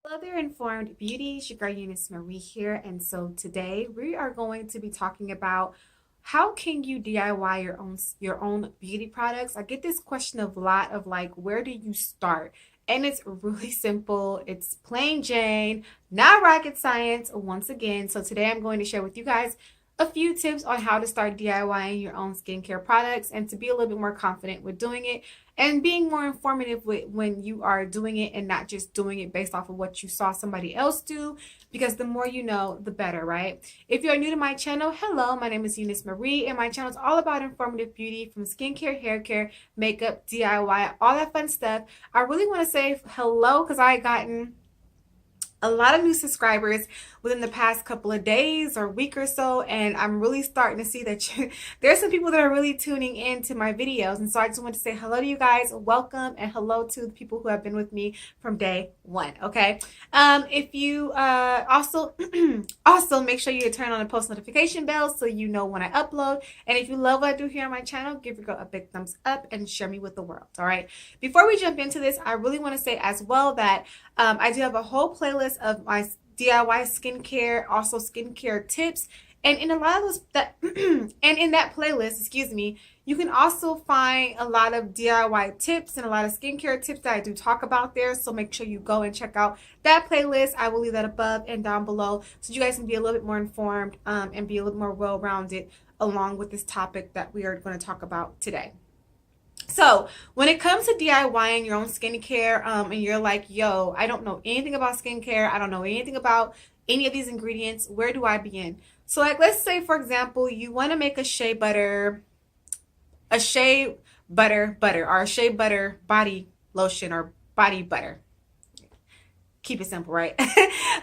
Hello there, Informed Beauties. Your girl EuniyceMari here, and so today we are going to be talking about how can you DIY your own beauty products. I get this question a lot of like, where do you start? And it's really simple. It's plain Jane, not rocket science. Once again, so today I'm going to share with you guys a few tips on how to start DIYing your own skincare products and to be a little bit more confident with doing it and being more informative with when you are doing it and not just doing it based off of what you saw somebody else do, because the more you know, the better, right? If you're new to my channel, hello, my name is EuniyceMari, and my channel is all about informative beauty, from skincare, hair care, makeup, DIY, all that fun stuff. I really want to say hello because I gotten a lot of new subscribers within the past couple of days or week or so, and I'm really starting to see that there's some people that are really tuning in to my videos. And so I just want to say hello to you guys, welcome, and hello to the people who have been with me from day one. Okay, if you also also make sure you turn on the post notification bell so you know when I upload. And if you love what I do here on my channel, give your girl a big thumbs up and share me with the world. All right, before we jump into this, I really want to say as well that I do have a whole playlist of my DIY skincare, also skincare tips. And in a lot of those and in that playlist, excuse me, you can also find a lot of DIY tips and a lot of skincare tips that I do talk about there. So make sure you go and check out that playlist. I will leave that above and down below so you guys can be a little bit more informed and be a little more well-rounded along with this topic that we are going to talk about today. So when it comes to DIYing your own skincare, and you're like, yo, I don't know anything about skincare, I don't know anything about any of these ingredients, where do I begin? So like, let's say, for example, you want to make a shea butter butter, or a shea butter body lotion or body butter. Keep it simple, right?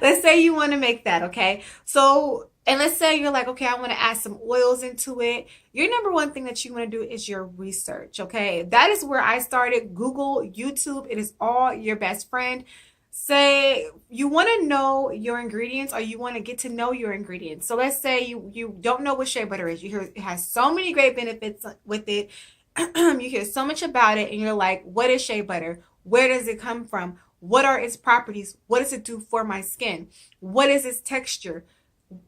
Let's say you want to make that, okay? So, and let's say you're like, okay, I want to add some oils into it. Your number one thing that you want to do is your research, okay? That is where I started. Google, YouTube, it is all your best friend. Say you want to know your ingredients, or you want to get to know your ingredients. So let's say you don't know what shea butter is. You hear it has so many great benefits with it. You hear so much about it, and you're like, what is shea butter? Where does it come from? What are its properties? What does it do for my skin? What is its texture?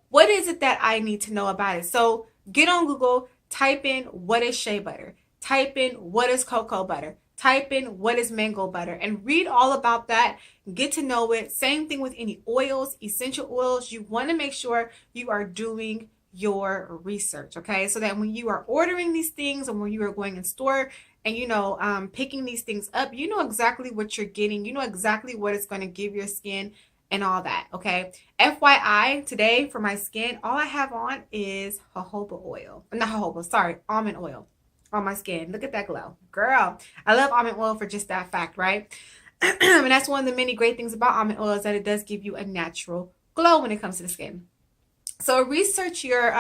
What is it that I need to know about it? So get on Google, type in what is shea butter, type in what is cocoa butter, type in what is mango butter, and read all about that. Get to know it. Same thing with any oils, essential oils. You want to make sure you are doing your research, okay? So that when you are ordering these things, and when you are going in store and picking these things up, you know exactly what you're getting. You know exactly what it's going to give your skin and all that, okay? FYI, today for my skin, all I have on is jojoba oil. Not jojoba, sorry, almond oil on my skin. Look at that glow. Girl, I love almond oil for just that fact, right? And that's one of the many great things about almond oil, is that it does give you a natural glow when it comes to the skin. So research your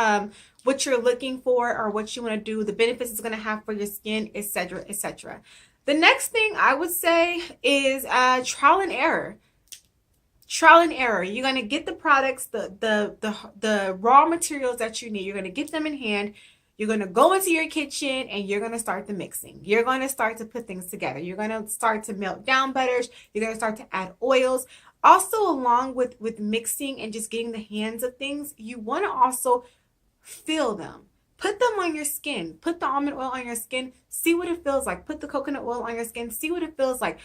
what you're looking for, or what you want to do, the benefits it's going to have for your skin, etc., etc. The next thing I would say is trial and error. Trial and error. You're going to get the products, the raw materials that you need. You're going to get them in hand. You're going to go into your kitchen and you're going to start the mixing. You're going to start to put things together. You're going to start to melt down butters. You're going to start to add oils. Also, along with mixing and just getting the hands of things, you want to also feel them. Put them on your skin. Put the almond oil on your skin. See what it feels like. Put the coconut oil on your skin. See what it feels like.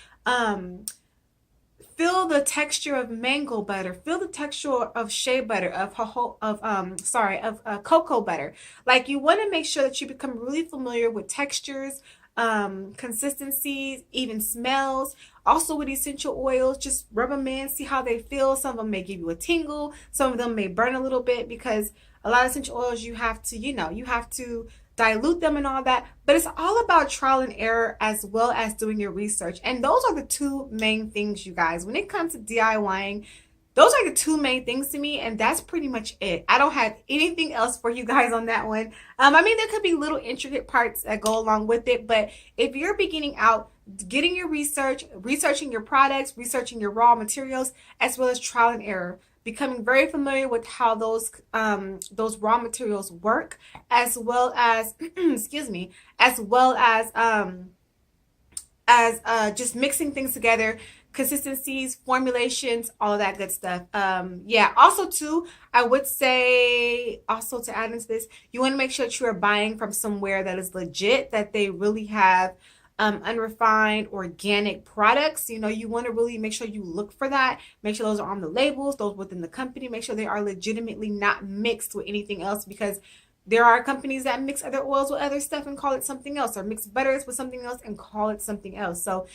Feel the texture of mango butter. Feel the texture of shea butter, of cocoa butter. Like, you want to make sure that you become really familiar with textures, consistencies, even smells. Also with essential oils, just rub them in, see how they feel. Some of them may give you a tingle. Some of them may burn a little bit, because a lot of essential oils, you have to dilute them and all that. But it's all about trial and error, as well as doing your research. And those are the two main things, you guys. When it comes to DIYing, those are the two main things to me, and that's pretty much it. I don't have anything else for you guys on that one. I mean, there could be little intricate parts that go along with it, but if you're beginning out, getting your research, researching your products, researching your raw materials, as well as trial and error, becoming very familiar with how those raw materials work, as well as excuse me, as well as just mixing things together, consistencies, formulations, all of that good stuff. Yeah, also too, I would say also to add into this, you want to make sure that you are buying from somewhere that is legit, that they really have unrefined organic products. You know, you want to really make sure you look for that. Make sure those are on the labels, those within the company. Make sure they are legitimately not mixed with anything else, because there are companies that mix other oils with other stuff and call it something else, or mix butters with something else and call it something else. So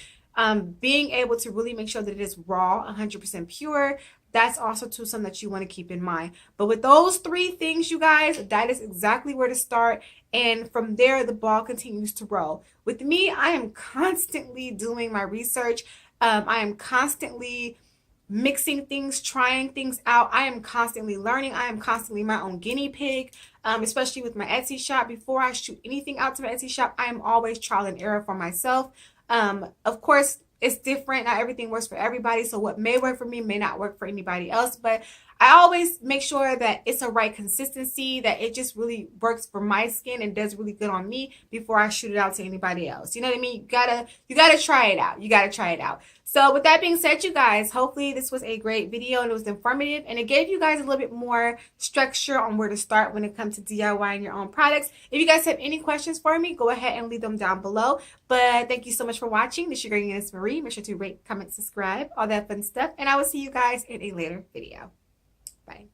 being able to really make sure that it is raw, 100% pure, that's also too something that you want to keep in mind. But with those three things, you guys, that is exactly where to start. And from there, the ball continues to roll. With me, I am constantly doing my research. I am constantly mixing things, trying things out. I am constantly learning. I am constantly my own guinea pig, especially with my Etsy shop. Before I shoot anything out to my Etsy shop, I am always trial and error for myself. Of course, it's different. Not everything works for everybody. So what may work for me may not work for anybody else. But I always make sure that it's a right consistency, that it just really works for my skin and does really good on me before I shoot it out to anybody else. You know what I mean? You gotta try it out. You gotta try it out. So with that being said, you guys, hopefully this was a great video and it was informative and it gave you guys a little bit more structure on where to start when it comes to DIYing your own products. If you guys have any questions for me, go ahead and leave them down below. But thank you so much for watching. This is your girl, EuniyceMari. Make sure to rate, comment, subscribe, all that fun stuff. And I will see you guys in a later video. Bye.